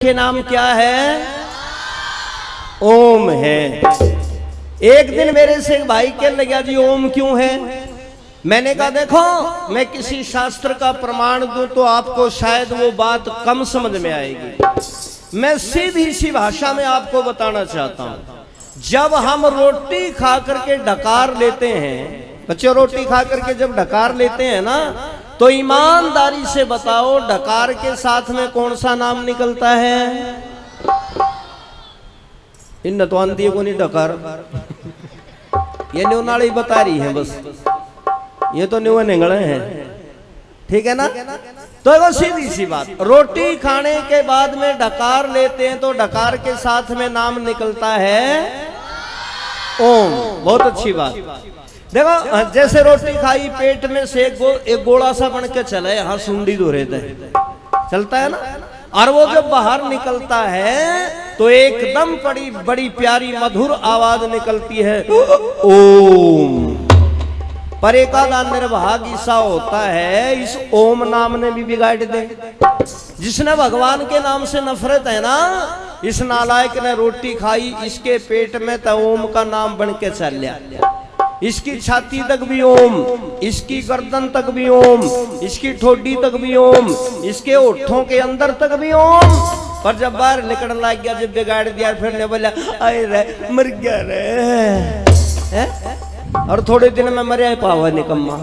के नाम क्या है? ओम है। एक दिन मेरे से एक भाई कहने लगा जी ओम क्यों है? मैंने कहा देखो मैं किसी शास्त्र का प्रमाण दूं तो आपको शायद वो बात कम समझ में आएगी। मैं सीधी सी भाषा में आपको बताना चाहता हूं। जब हम रोटी खा करके डकार लेते हैं, बच्चों रोटी खा करके जब डकार लेते हैं ना, तो ईमानदारी से बताओ डकार के साथ में कौन सा नाम निकलता है? इन नतवांतियों को नहीं डकार, ये न्यूनाली बता रही है बस, ये तो न्यू निगले हैं, ठीक है ना? तो वो सीधी सी बात, रोटी खाने के बाद में डकार लेते हैं तो डकार के साथ में नाम निकलता है ओम। बहुत अच्छी बात। देखो जैसे रोटी खाई पेट में से एक गोला सा बन के चले, यहाँ सुंडी दो रहता है, चलता है ना, और वो जब बाहर निकलता है तो एकदम बड़ी बड़ी प्यारी मधुर आवाज निकलती है ओम। पर एक आधा निर्भाग ईसा होता है, इस ओम नाम ने भी बिगाड़ दे। जिसने भगवान के नाम से नफरत है ना, इस नालायक ने रोटी खाई, इसके पेट में तो ओम का नाम बन के चल गया। इसकी छाती तक भी ओम, इसकी गर्दन तक भी ओम, इसकी ठोडी तक भी ओम, इसके होठों के अंदर तक भी ओम। पर जब बाहर निकलने लग गया, जब बिगाड़ दिया, फिर ने बोला अरे रे मर गया रे, और थोड़े दिन में मर पावा निकम्मा।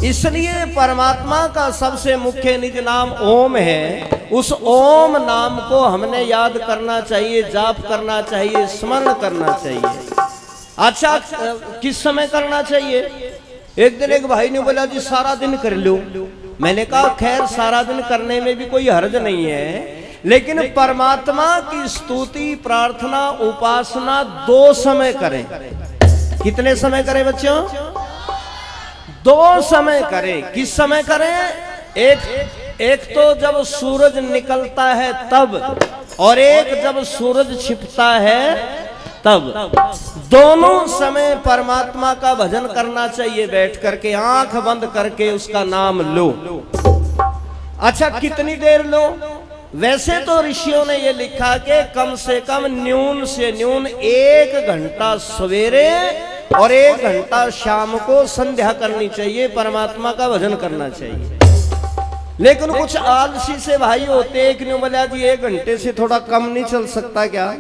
इसलिए परमात्मा का सबसे मुख्य निज नाम ओम है। उस ओम नाम को हमने याद करना चाहिए, जाप करना चाहिए, स्मरण करना चाहिए। अच्छा किस समय करना चाहिए? एक दिन एक भाई ने बोला जी सारा दिन कर लो। मैंने कहा खैर सारा दिन करने में भी कोई हर्ज नहीं है, लेकिन परमात्मा की स्तुति प्रार्थना उपासना 2 समय करें। कितने समय करें बच्चों? 2 समय करें। किस समय करें? एक तो जब सूरज निकलता है तब, और एक जब सूरज छिपता है तब। दोनों समय परमात्मा का भजन करना चाहिए, बैठ करके आंख बंद करके उसका नाम लो। अच्छा कितनी देर लो? वैसे तो ऋषियों ने ये लिखा कि कम से कम न्यून से न्यून 1 घंटा सवेरे और 1 घंटा शाम को संध्या करनी चाहिए, परमात्मा का भजन करना चाहिए। लेकिन कुछ आलसी से भाई होते, एक ने बोला जी 1 घंटे से थोड़ा कम नहीं चल सकता क्या?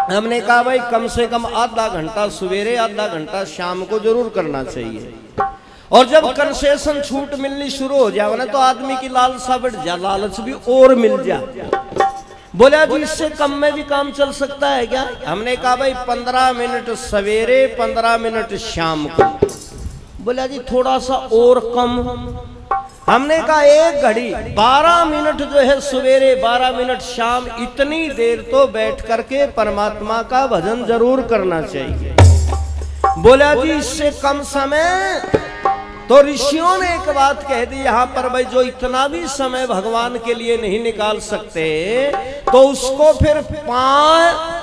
हमने कहा भाई कम से कम आधा घंटा सवेरे, आधा घंटा शाम को जरूर करना चाहिए। और जब कंसेशन छूट मिलनी शुरू हो जाए ना, तो आदमी की लालसा बढ़ जा, लालच भी और मिल जा। बोला जी इससे कम में भी काम चल सकता है क्या? हमने कहा भाई 15 मिनट सवेरे, 15 मिनट शाम को। बोला जी थोड़ा सा और कम। हमने कहा 1 घड़ी 12 मिनट जो है सवेरे, 12 मिनट शाम, इतनी देर तो बैठ करके परमात्मा का भजन जरूर करना चाहिए। बोला जी इससे कम समय? तो ऋषियों ने एक बात कह दी यहाँ पर, भाई जो इतना भी समय भगवान के लिए नहीं निकाल सकते तो उसको फिर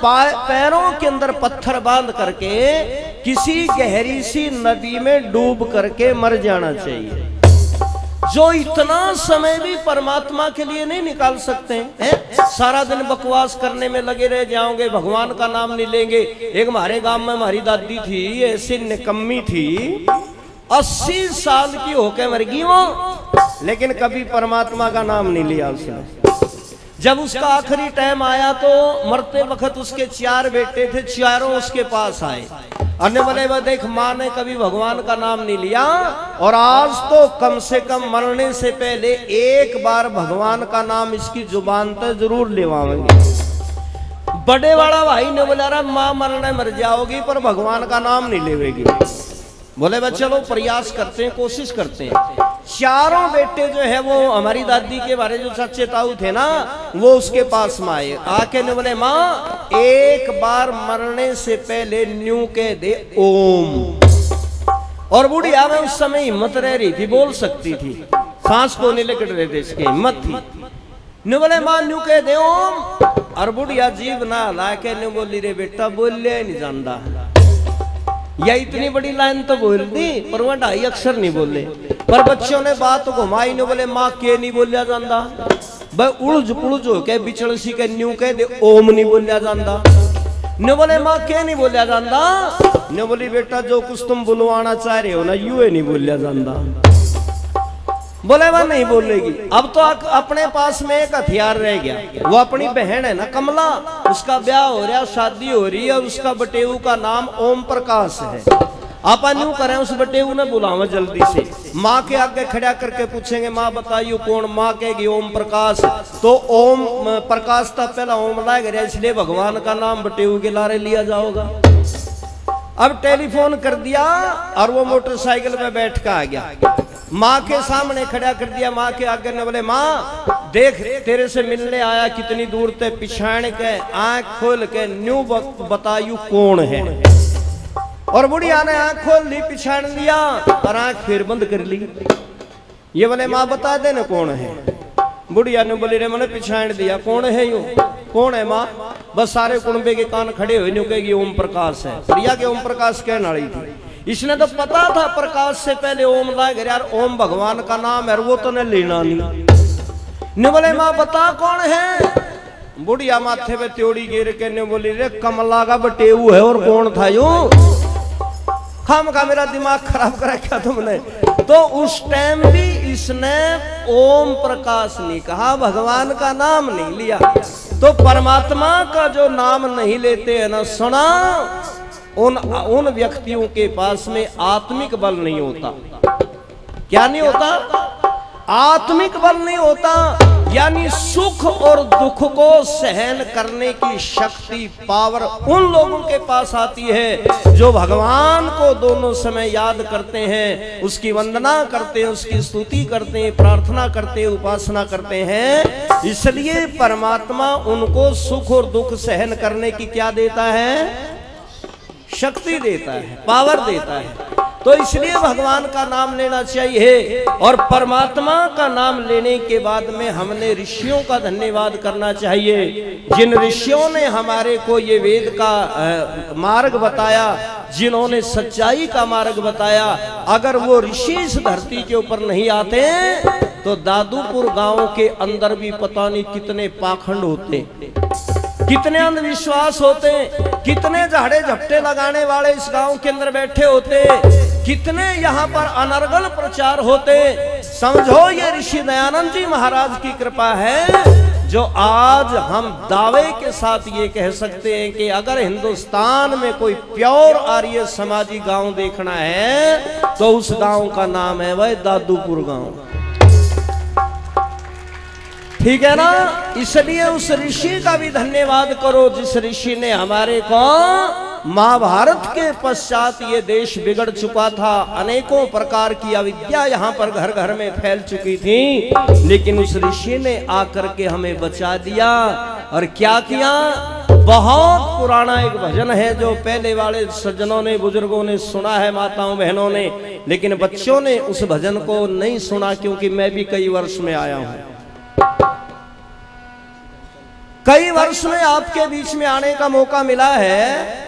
पैरों के अंदर पत्थर बांध करके किसी गहरी सी नदी में डूब करके मर जाना चाहिए। जो इतना समय भी परमात्मा के लिए नहीं निकाल सकते हैं, सारा दिन बकवास करने में लगे रह जाओगे, भगवान का नाम नहीं लेंगे। एक हमारे गांव में हमारी दादी थी, ऐसी निकम्मी थी, 80 साल की होके मर गई वो, लेकिन कभी परमात्मा का नाम नहीं लिया उसने। जब उसका आखिरी टाइम आया तो मरते वक्त उसके 4 बेटे थे, चारों उसके पास आए और ने बोले वो देख माँ ने कभी भगवान का नाम नहीं लिया, और आज तो कम से कम मरने से पहले 1 बार भगवान का नाम इसकी जुबान पर जरूर लेवाएंगे। बड़े वाला भाई ने बोला अरे माँ मरने मर जाओगी पर भगवान का नाम नहीं लेवेगी। बोले बच्चे चलो प्रयास करते हैं, कोशिश करते हैं। चारों बेटे जो है वो हमारी दादी के बारे जो सच्चे ताऊ थे ना, वो उसके पास में आए, आके ने बोले माँ 1 बार मरने से पहले न्यू कह दे ओम। और बुढ़िया में उस समय हिम्मत रह रही थी, बोल सकती थी, सांस को नहीं लेकर रहे थे, इसकी हिम्मत थी। ने बोले माँ न्यू कह दे ओम। और बुढ़िया जीव ना ला के ने बोली रे बेटा बोलिया नहीं जानता, या इतनी बड़ी लाइन तो बोल दी पर वह 2.5 अक्षर नहीं बोले। पर बच्चों ने बात घुमाई, ने बोले माँ के नहीं बोलिया जानता। भाई उलझ पुलझ हो के बिचड़ सी के न्यू कह दे ओम नहीं बोलिया जाता। ने बोले माँ क्या नहीं बोलिया जाता? ने बोली बेटा जो कुछ तुम बुलवाना चाह रहे हो ना यू नहीं बोलिया जाता। बोले वह नहीं बोलेगी। अब तो अपने पास में एक हथियार रह गया, वो अपनी बहन है ना कमला, उसका ब्याह हो रहा, शादी हो रही है, उसका बटेऊ का नाम ओम प्रकाश है। अपन यूं करें उस बटेऊ ने बुलावा जल्दी से, माँ के आगे खड़ा करके पूछेंगे माँ बताइए कौन? माँ कहेगी ओम प्रकाश। तो ओम प्रकाश था पहला ओम लाग गया, इसलिए भगवान का नाम बटेऊ के लारे लिया जाओगा। अब टेलीफोन कर दिया और वो मोटरसाइकिल पे बैठ कर आ गया, माँ के सामने खड़ा कर दिया। माँ के आगे ने बोले माँ देख तेरे से मिलने आया, कितनी दूर ते पिछाड़ के आंख खोल के न्यू बतायू कौन है। और बुढ़िया ने आंख खोल ली, पिछाड़ लिया और आंख फिर बंद कर ली। ये बोले माँ बता दे ना कौन है। बुढ़िया ने बोली रे मैंने पिछाड़ दिया, कौन है यूं? कौन है माँ? बस सारे कुंबे के कान खड़े हुए न्यू कहेगी ओम प्रकाश है। प्रिया के ओम प्रकाश कहने वाली थी, इसने तो पता था प्रकाश से पहले ओम लाग यार, ओम भगवान का नाम है, वो तो ने लेना नहीं। ने बोले माँ बता कौन है? बुढ़िया माथे पे त्योड़ी गिर के ने बोली रे कमला का बटेऊ है। और कौन था यू? खाम का मेरा दिमाग खराब कर रखा तुमने। तो उस टाइम भी इसने ओम प्रकाश नहीं कहा, भगवान का नाम नहीं लिया। तो परमात्मा का जो नाम नहीं लेते है ना सुना, उन व्यक्तियों के पास में आत्मिक बल नहीं होता। क्या नहीं होता? आत्मिक बल नहीं होता, यानी सुख और दुख को सहन करने की शक्ति पावर उन लोगों के पास आती है जो भगवान को दोनों समय याद करते हैं, उसकी वंदना करते हैं, उसकी स्तुति करते हैं, प्रार्थना करते हैं, उपासना करते हैं। इसलिए परमात्मा उनको सुख और दुख सहन करने की क्या देता है? शक्ति देता है, पावर देता है। तो इसलिए भगवान का नाम लेना चाहिए। और परमात्मा का नाम लेने के बाद में हमने ऋषियों का धन्यवाद करना चाहिए, जिन ऋषियों ने हमारे को ये वेद का मार्ग बताया, जिन्होंने सच्चाई का मार्ग बताया। अगर वो ऋषि इस धरती के ऊपर नहीं आते तो दादूपुर गांव के अंदर भी पता नहीं कितने पाखंड होते, कितने अंधविश्वास होते, कितने झाड़े झपटे लगाने वाले इस गांव के अंदर बैठे होते, कितने यहाँ पर अनर्गल प्रचार होते। समझो ये ऋषि दयानंद जी महाराज की कृपा है जो आज हम दावे के साथ ये कह सकते हैं कि अगर हिंदुस्तान में कोई प्योर आर्य समाजी गांव देखना है तो उस गांव का नाम है वह दादूपुर गांव। ठीक है ना? इसलिए उस ऋषि का भी धन्यवाद करो जिस ऋषि ने हमारे को महाभारत के पश्चात ये देश बिगड़ चुका था, अनेकों प्रकार की अविद्या यहाँ पर घर घर में फैल चुकी थी, लेकिन उस ऋषि ने आकर के हमें बचा दिया। और क्या किया? बहुत पुराना एक भजन है जो पहले वाले सज्जनों ने, बुजुर्गों ने सुना है, माताओं बहनों ने, लेकिन बच्चों ने उस भजन को नहीं सुना, क्योंकि मैं भी कई वर्ष में आया हूं। कई वर्ष में आपके बीच में आने का मौका मिला है।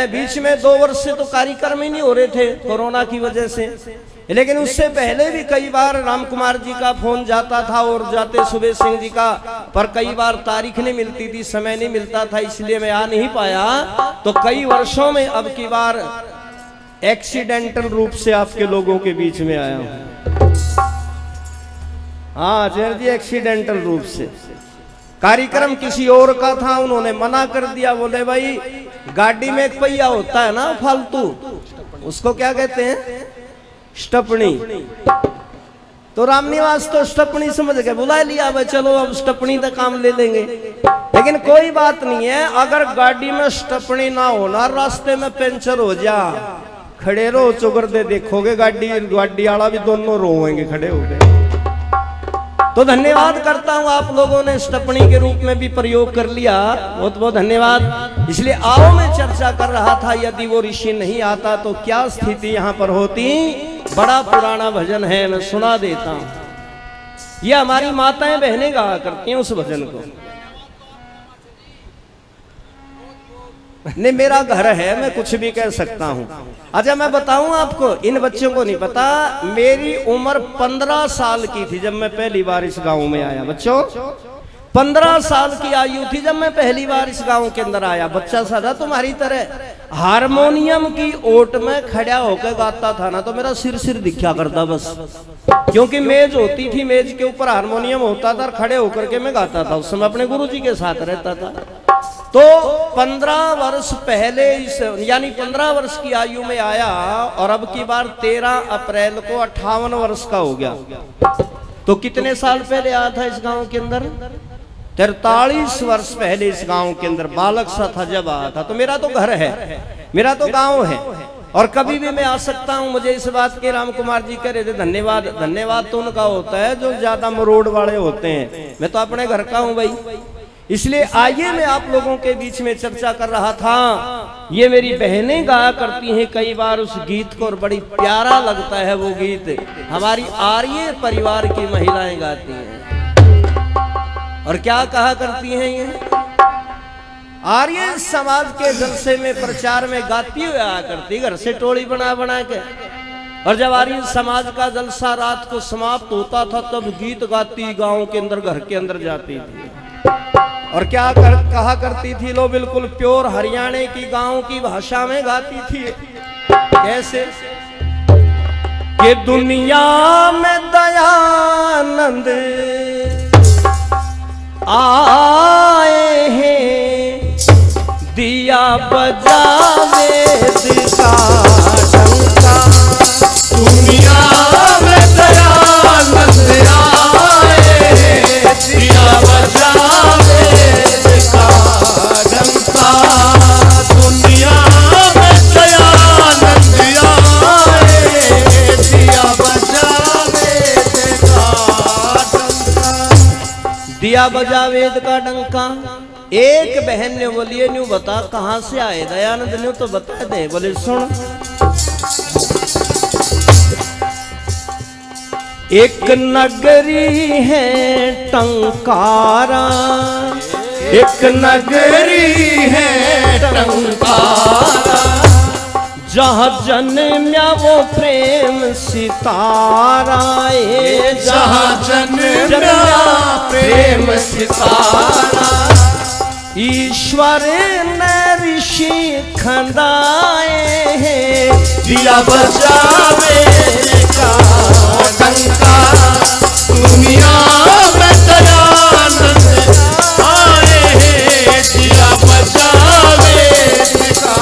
बीच में 2 वर्ष से तो कार्यक्रम ही नहीं हो रहे थे कोरोना की वजह से, लेकिन उससे पहले भी कई बार राम कुमार जी का फोन जाता था और जाते सुबह सिंह जी का, पर कई बार तारीख नहीं मिलती थी, समय नहीं मिलता था, इसलिए मैं आ नहीं पाया। तो कई वर्षों में अब की बार एक्सीडेंटल रूप से आपके लोगों के बीच में आया हूं। हाँ जय जी, एक्सीडेंटल रूप से। कार्यक्रम किसी और का था, उन्होंने मना कर दिया, बोले भाई गाड़ी में एक पहिया होता है ना फालतू, उसको क्या कहते हैं? स्टपनी। तो रामनिवास तो स्टपनी समझ के बुला लिया, भाई चलो अब स्टपनी का काम ले लेंगे। लेकिन कोई बात नहीं है, अगर गाड़ी में स्टपनी ना होना, रास्ते में पंचर हो जा, खड़े रहो, चुगर दे देखोगे, गाड़ी वाला भी दोनों रोएंगे खड़े हो गए। तो धन्यवाद करता हूं, आप लोगों ने स्टपनी के रूप में भी प्रयोग कर लिया, बहुत बहुत धन्यवाद। इसलिए आओ, मैं चर्चा कर रहा था, यदि वो ऋषि नहीं आता तो क्या स्थिति यहाँ पर होती। बड़ा पुराना भजन है, मैं सुना देता हूं। ये हमारी माताएं बहनें गाया करती हैं उस भजन को। नहीं, मेरा घर है, मैं कुछ भी कह सकता हूं। अच्छा मैं बताऊं आपको, इन बच्चों को नहीं पता, मेरी उम्र 15 साल की थी जब मैं पहली बार इस गांव में आया। बच्चों 15 साल की आयु थी जब मैं पहली बार इस गांव के अंदर आया। बच्चा सा था तुम्हारी तरह, हारमोनियम की ओट में खड़ा होकर गाता था ना तो मेरा सिर दिखा करता बस, क्योंकि मेज होती थी, मेज के ऊपर हारमोनियम होता था और खड़े होकर के मैं गाता था। उस समय अपने गुरुजी के साथ रहता था। तो 15 वर्ष पहले यानी 15 वर्ष की आयु में आया और अब की बार 13 अप्रैल को 58 वर्ष का हो गया। तो कितने साल पहले आया था इस गांव के अंदर? 43 वर्ष पहले इस गांव के अंदर बालक सा था जब आया था। तो मेरा तो घर है, मेरा तो गांव है और कभी भी मैं आ सकता हूं। मुझे इस बात के राम कुमार जी कह रहे थे धन्यवाद। धन्यवाद तो उनका होता है जो ज्यादा मरोड़ वाले होते हैं, मैं तो अपने घर का हूं भाई। इसलिए आइए मैं आप लोगों के बीच में चर्चा कर रहा था। ये मेरी बहनें गाया करती हैं कई बार उस गीत को और बड़ी प्यारा लगता है वो गीत। हमारी आर्य परिवार की महिलाएं गाती हैं और क्या कहा करती हैं ये? आर्य समाज के जलसे में प्रचार में गाती हुई आया करती, घर से टोली बना बना के। और जब आर्य समाज का जलसा रात को समाप्त होता था तब गीत गाती गांव के अंदर घर के अंदर जाती थी और क्या कहा करती थी? लो बिल्कुल प्योर हरियाणा की गांव की भाषा में गाती थी। कैसे? कि दुनिया में दयानंद आए हैं, दिया बजावे दिशा डंका। दुनिया में दयानंद आए हैं, दिया बजावे दिशा डंका। दुनिया में दयानंद आए हैं, दिया बजावे दिशा डंका। दिया बजा वेद का डंका। एक बहन ने बोलिए न्यू बता कहां से आए दयानंद? न्यू तो बता दे। बोले सुन, एक नगरी है टंकारा, एक नगरी है टंकारा, जहाँ जन्म्या वो प्रेम सितारा। जहाँ जन्म्या प्रेम सितारा, ईश्वर ने ऋषि खंडाए हैं, दिया बजावे का डंका। दुनिया में दयानंद आए हैं, दिया बजावे का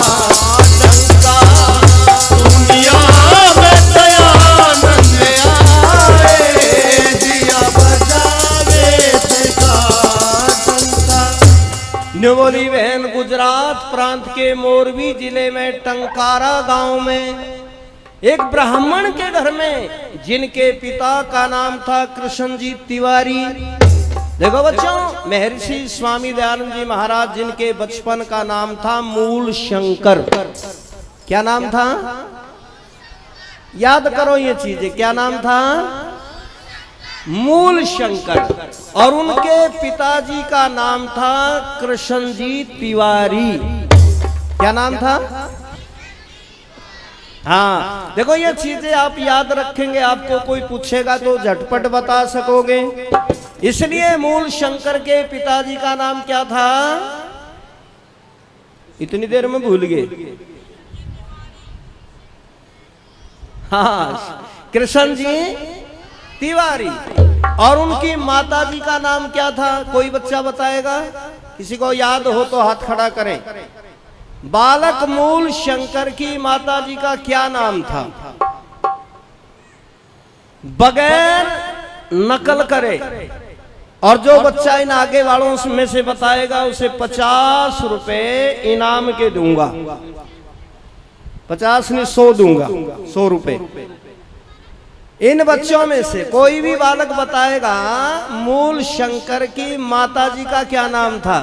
डंका। दुनिया में दयानंद आए, दिया बजावे का डंका। निवोली बहन गुजरात प्रांत के मोरबी जिले में टंकारा गांव में एक ब्राह्मण के घर में, जिनके पिता का नाम था कृष्ण जी तिवारी। देखो बच्चों, महर्षि स्वामी दयानंद जी महाराज जिनके बचपन का नाम था मूल शंकर। क्या नाम था? याद करो ये चीजें, क्या नाम था? मूल शंकर। और उनके पिताजी का नाम था कृष्ण जी तिवारी। क्या नाम था? हाँ, देखो ये चीजें आप याद रखेंगे, आपको कोई पूछेगा तो झटपट बता सकोगे। इसलिए मूल शंकर के पिताजी का नाम क्या था? इतनी देर में भूल गए। हाँ, कृष्ण जी तिवारी। और उनकी माता जी का नाम क्या था? कोई बच्चा बताएगा? किसी को याद हो तो हाथ खड़ा करें। बालक मूल शंकर की माता जी का क्या नाम था? बगैर नकल करे। और जो बच्चा इन आगे वालों में से बताएगा उसे 50 रुपए इनाम के दूंगा। 50 नहीं 100 दूंगा, 100 रुपए। इन बच्चों में से कोई भी बालक बताएगा मूल शंकर की माता जी का क्या नाम था?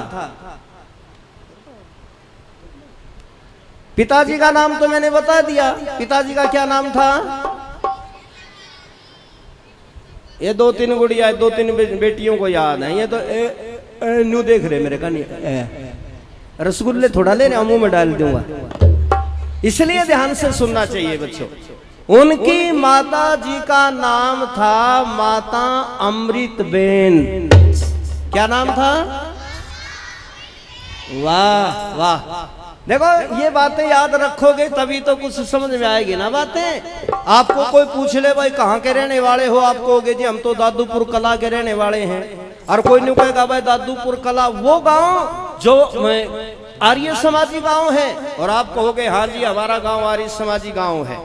पिताजी का नाम तो मैंने बता दिया, पिताजी का क्या नाम था? ये 2-3 गुड़िया, 2-3 बेटियों को याद है। ये तो न्यू देख रहे मेरे का नहीं। रसगुल्ले थोड़ा ले रहे, मुंह में डाल दूंगा, इसलिए ध्यान से सुनना चाहिए बच्चों। उनकी माता जी का नाम था माता अमृतबेन। क्या नाम था? वाह वाह, देखो ये बातें याद रखोगे तभी तो कुछ समझ में आएगी ना बातें। आपको कोई पूछ ले भाई कहाँ के रहने वाले हो, आप कहोगे जी हम तो दादूपुर कला के रहने वाले हैं। और कोई नहीं कहेगा भाई दादूपुर कला वो गांव जो आर्य समाजी गांव है, और आप कहोगे हाँ जी हमारा गांव आर्य समाजी गांव है।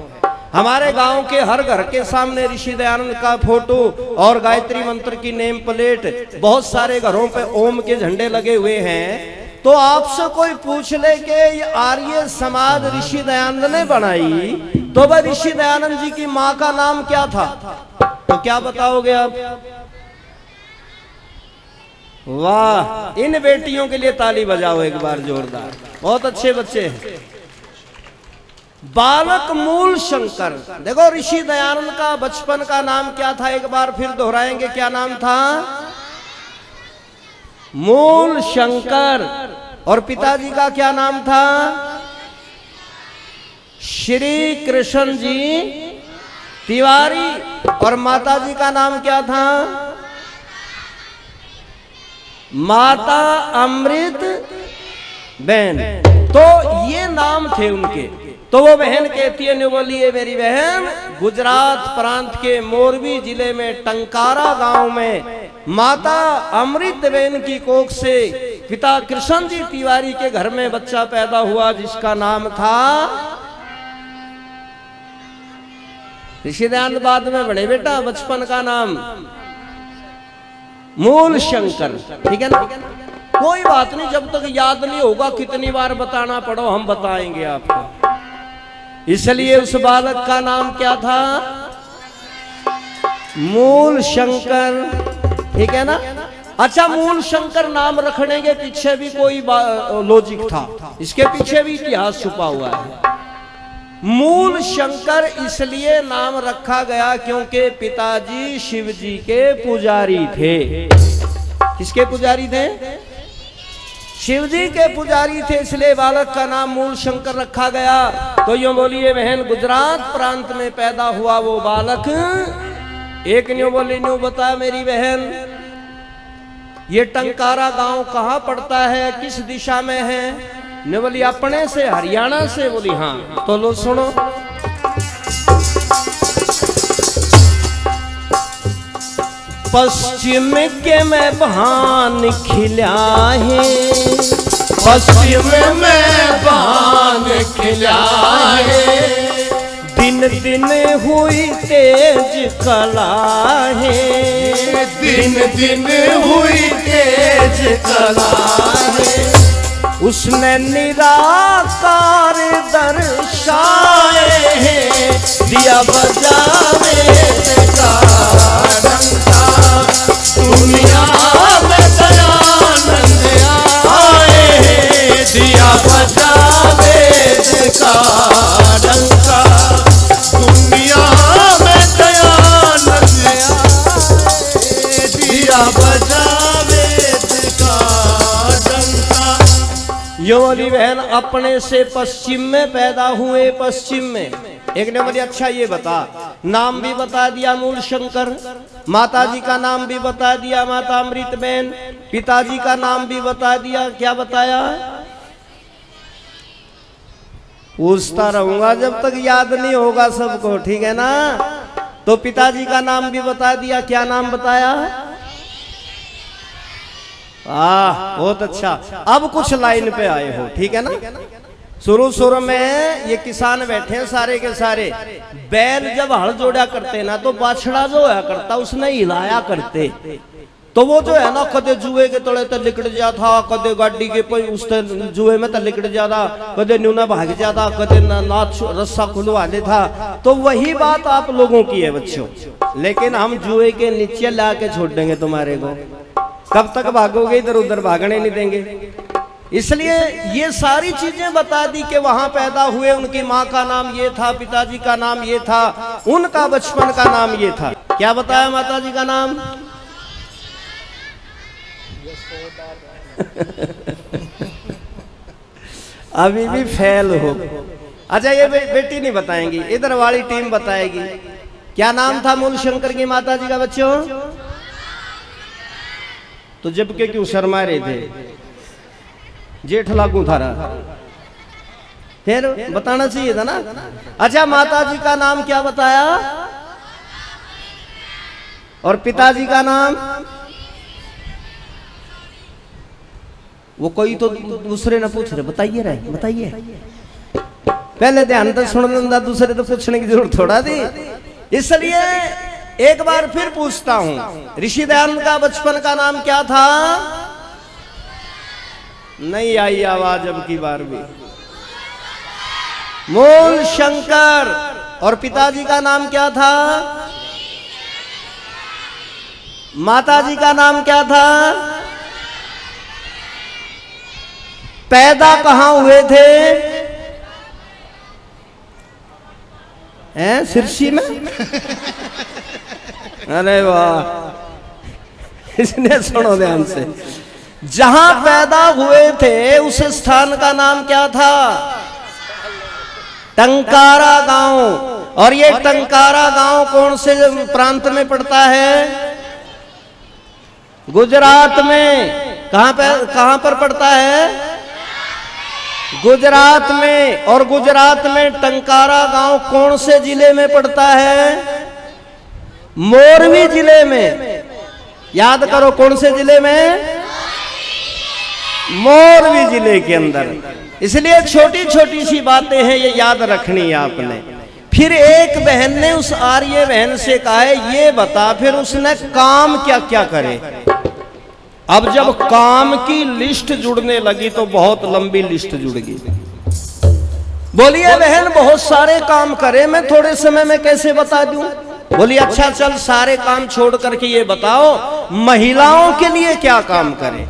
हमारे गांव के हर घर के सामने ऋषि दयानंद का फोटो और गायत्री मंत्र की नेम प्लेट, बहुत सारे घरों पे ओम के झंडे लगे हुए हैं। तो आपसे कोई पूछ ले कि ये आर्य समाज ऋषि दयानंद ने बनाई, तो भाई ऋषि दयानंद जी की माँ का नाम क्या था? तो क्या बताओगे आप? वाह, इन बेटियों के लिए ताली बजाओ एक बार जोरदार, बहुत अच्छे बच्चे हैं। बालक मूल शंकर, देखो ऋषि दयानंद का बचपन का नाम क्या था? एक बार फिर दोहराएंगे, क्या नाम था? मूल शंकर। और पिताजी का क्या नाम था? श्री कृष्ण जी तिवारी। और माताजी का नाम क्या था? माता अमृत बहन। तो ये नाम थे उनके। तो वो बहन कहती है, बोलिए मेरी बहन, गुजरात प्रांत के मोरबी जिले में टंकारा गांव में माता अमृत बहन की कोख से पिता कृष्ण जी तिवारी के घर में बच्चा पैदा हुआ जिसका नाम था ऋषि दयानंद। बाद में बड़े बेटा, बचपन का नाम मूल शंकर, ठीक है ना? कोई बात नहीं, जब तक याद नहीं होगा कितनी बार बताना पड़ो हम बताएंगे आपको। इसलिए उस बालक का नाम क्या था? मूल शंकर, ठीक है ना? अच्छा, मूल शंकर नाम रखने के पीछे भी कोई लॉजिक था, इसके पीछे भी इतिहास छुपा हुआ है। मूल शंकर इसलिए नाम रखा गया क्योंकि पिताजी शिव जी के पुजारी थे। किसके पुजारी थे? शिव जी के पुजारी थे, इसलिए बालक का नाम मूल शंकर रखा गया। तो यूं बोलिए बहन, गुजरात प्रांत में पैदा हुआ वो बालक, एक न्यू बोली न्यू बता मेरी बहन, ये टंकारा गांव कहाँ पड़ता है, किस दिशा में है? ने बोली अपने से हरियाणा से। बोली हाँ, तो लो सुनो। पश्चिम के में भान खिला है, पश्चिम में भान खिला है, दिन दिन हुई तेज कला है, दिन दिन हुई तेज कला है। उसने निराकार दर्शाए हैं, दिया बजावे का डंका, दुनिया में दयानंद आए, दिया बजावे का डंका, दुनिया में दयानंद आए, दिया बजावे का डंका। यो वाली बहन अपने से पश्चिम में पैदा हुए, पश्चिम में। एक ने बोली अच्छा ये बता, नाम भी बता दिया मूल शंकर, माताजी का नाम भी बता दिया माता अमृत बहन, पिताजी का नाम भी बता दिया, क्या बताया? पूछता रहूंगा जब तक याद नहीं होगा सबको, ठीक है ना? तो पिताजी का नाम भी बता दिया, क्या नाम बताया? बहुत अच्छा। अब कुछ लाइन पे आए हो, ठीक है ना? शुरू में ये किसान बैठे हैं सारे के सारे, बैल जब हल जोड़ा करते ना तो बाछड़ा जो है करता उसने हिलाया करते, तो वो जो है ना कदे जुए के तले तो लिकड़ जाता, कदे गाड़ी के उस जुए में तो लिकड़ जाता, कदे न्यूना भाग जाता, कदे नाथ रस्सा खुलवा लेता। तो वही बात आप लोगों की है बच्चों, लेकिन हम जुए के नीचे ला के छोड़ देंगे तुम्हारे को। कब तक भागोगे? इधर उधर भागने नहीं देंगे। इसलिए ये सारी चीजें बता दी कि वहां पैदा हुए, उनकी माँ का नाम ये था, पिताजी का नाम ये था, उनका बचपन का नाम ये था। क्या बताया माताजी का नाम? अभी भी फेल हो। अच्छा ये बेटी नहीं बताएंगी, इधर वाली टीम बताएगी। क्या नाम था मूल शंकर की माताजी का बच्चों? तो जब के क्यों शर्मा रहे थे? जेठ लागू थारा, फिर बताना चाहिए था ना। अच्छा, माता जी का नाम क्या बताया और पिताजी का नाम? वो कोई तो दूसरे ना पूछ रहे, बताइए रहे, बताइए। पहले ध्यान तो सुन लेना, दूसरे तो पूछने की जरूरत थोड़ा थी। इसलिए एक बार फिर पूछता हूं, ऋषि दयानंद का बचपन का नाम क्या था? नहीं आई आवाज अब की बार भी। मूल शंकर। और पिताजी का नाम क्या था? माताजी का नाम क्या था? पैदा कहां हुए थे? हैं, सिरसी में? अरे वाह, इसने सुनो ध्यान से। जहां पैदा हुए थे उस स्थान का नाम क्या था? टंकारा गांव। और ये टंकारा गांव कौन से प्रांत में पड़ता है? गुजरात में। कहां पर पड़ता है? गुजरात में। और गुजरात में टंकारा गांव कौन से जिले में पड़ता है? मोरवी जिले में। याद करो, कौन से जिले में? मोरवी जिले के अंदर। इसलिए छोटी छोटी सी बातें हैं, ये याद रखनी है आपने। फिर एक बहन ने उस आर्य बहन से कहा है, ये बता फिर उसने काम क्या क्या करे। अब जब काम की लिस्ट जुड़ने लगी तो बहुत लंबी लिस्ट जुड़ गई। बोलिए बहन, बहुत सारे काम करे, मैं थोड़े समय में कैसे बता दूं? बोली अच्छा चल, सारे काम छोड़ करके ये बताओ महिलाओं के लिए क्या काम करें,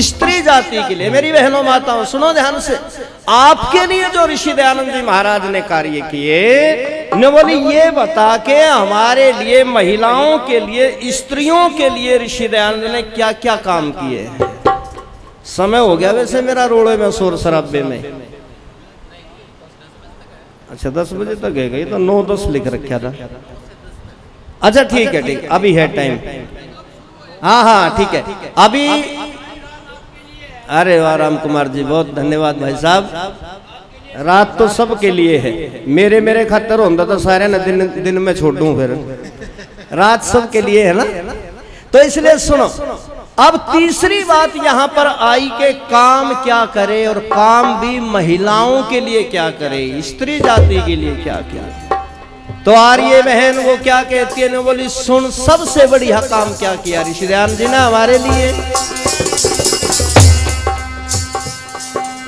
स्त्री जाति के लिए। मेरी बहनों माताओं सुनो ध्यान से, आपके लिए जो ऋषि दयानंद जी महाराज ने कार्य किए, ने बोली ये बता के हमारे लिए, महिलाओं के लिए, स्त्रियों के लिए ऋषि दयानंद ने क्या क्या काम किए। समय हो गया वैसे मेरा रोड़े में, शोर शराबे में। अच्छा 10 बजे तक है गई, तो 9:10 लिख रखा था। अच्छा ठीक है, ठीक, अभी है टाइम। हाँ हाँ ठीक है अभी। अरे वाह राम कुमार जी, बहुत धन्यवाद भाई साहब। रात तो सबके लिए है, मेरे खातर होता तो सारे ना दिन में छोड़ दूं, फिर रात सबके लिए है ना। तो इसलिए सुनो, अब तीसरी बात यहां पर आई कि काम क्या करे, और काम भी महिलाओं के लिए क्या करे, स्त्री जाति के लिए क्या क्या। तो आर्य बहन वो क्या कहती है, ने बोली सुन, सबसे बढ़िया काम क्या किया ऋषि दयानंद जी ने हमारे लिए।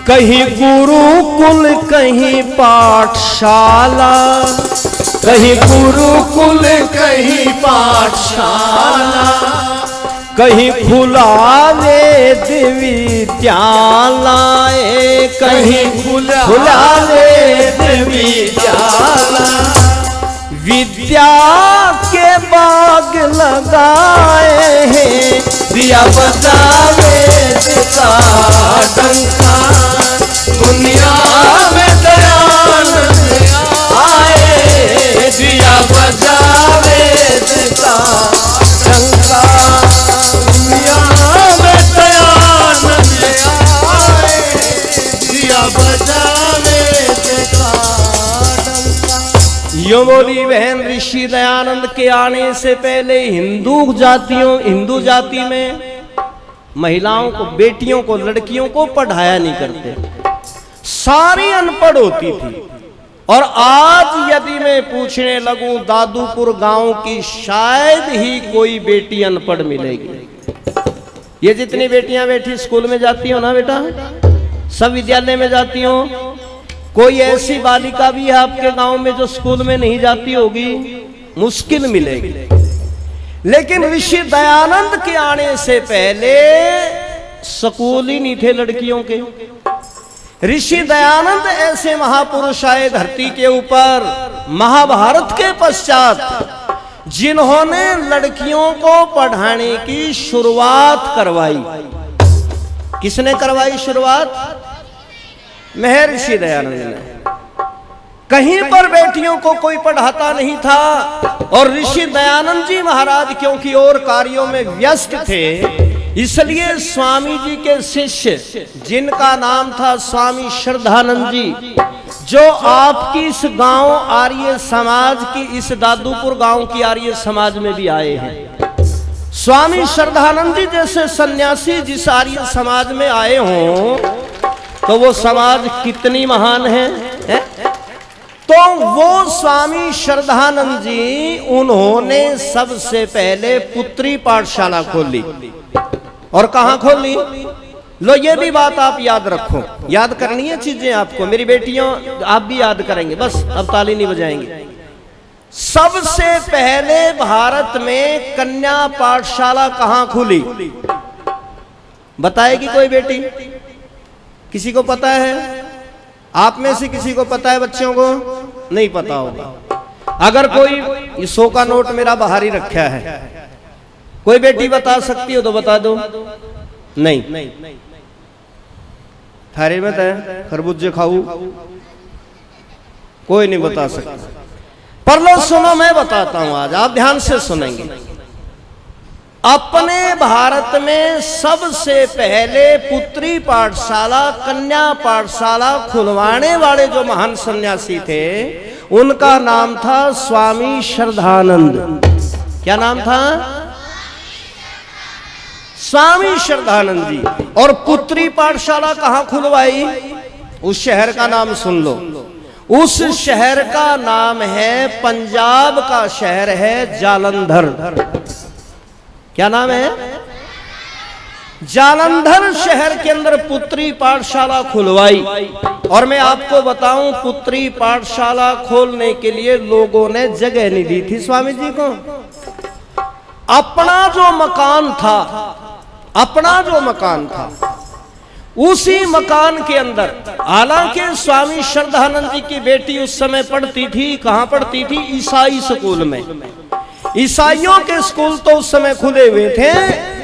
कहीं गुरुकुल कहीं पाठशाला, कहीं गुरुकुल कहीं पाठशाला, कहीं खुला वेद विद्यालय, कहीं खुला वेद विद्यालय। विद्या के बाग लगाए हैं, दिया बजावे का डंका, दुनिया में दयानंद आए, दिया बजावे का डंका, दुनिया में दयानंद आए, दिया बजावे का डंका। यो बोली बहन, ऋषि दयानंद के आने से पहले हिंदू जाति में महिलाओं को, बेटियों को, लड़कियों को पढ़ाया नहीं करते, सारी अनपढ़ होती थी। और आज यदि मैं पूछने लगूं दादूपुर गांव की, शायद ही कोई बेटी अनपढ़ मिलेगी। ये जितनी बेटियां बैठी स्कूल में जाती हो ना बेटा, सब विद्यालय में जाती हो, कोई ऐसी बालिका भी है आपके गांव में जो स्कूल में नहीं जाती होगी? मुश्किल मिलेगी। लेकिन ऋषि दयानंद के आने से पहले स्कूल ही नहीं थे लड़कियों के। ऋषि दयानंद ऐसे महापुरुष आए धरती के ऊपर महाभारत के पश्चात, जिन्होंने लड़कियों को पढ़ाने की शुरुआत करवाई। किसने करवाई शुरुआत? महर्षि दयानंद ने। कहीं पर बेटियों को कोई पढ़ाता नहीं था, और ऋषि दयानंद जी महाराज क्योंकि और कार्यों में व्यस्त थे, इसलिए स्वामी जी के शिष्य जिनका नाम था स्वामी श्रद्धानंद जी, जो आपकी इस गांव आर्य समाज की, इस दादूपुर गांव की आर्य समाज में भी आए हैं। स्वामी श्रद्धानंद जी जैसे सन्यासी जिस आर्य समाज में आए हों तो वो समाज कितनी महान है? तो वो स्वामी श्रद्धानंद जी, उन्होंने सबसे पहले पुत्री पाठशाला खोली। और कहां खोली? लो, ये भी बात आप याद रखो, याद करनी है चीजें आपको, मेरी बेटियों आप भी याद करेंगे, बस अब ताली नहीं बजाएंगे। सबसे पहले भारत में कन्या पाठशाला कहां खुली? बताएगी कोई बेटी? किसी को पता है? आप में से किसी को पता है? बच्चों को नहीं पता होगा। अगर कोई 100 का नोट मेरा बाहर ही रखा है, कोई बेटी बता सकती हो तो बता दो। नहीं, थारे में तो खरबूजे खाऊ, कोई नहीं बता सकता। पर लो सुनो, मैं बताता हूं, आज आप ध्यान से सुनेंगे। अपने भारत में सबसे पहले पुत्री पाठशाला, कन्या पाठशाला खुलवाने वाले जो महान सन्यासी थे, उनका नाम था स्वामी श्रद्धानंद। क्या नाम था? स्वामी श्रद्धानंद जी। और पुत्री पाठशाला कहां खुलवाई? उस शहर का नाम सुन लो। उस शहर का नाम है, पंजाब का शहर है जालंधर। क्या नाम है? जालंधर शहर के अंदर पुत्री पाठशाला खुलवाई। और मैं आपको बताऊं, पुत्री पाठशाला खोलने के लिए लोगों ने जगह नहीं दी थी स्वामी जी को। अपना जो मकान था, उसी मकान के अंदर, हालांकि स्वामी श्रद्धानंद जी की बेटी उस समय पढ़ती थी, कहां पढ़ती थी? ईसाई स्कूल में। ईसाइयों के स्कूल तो उस समय खुले हुए थे,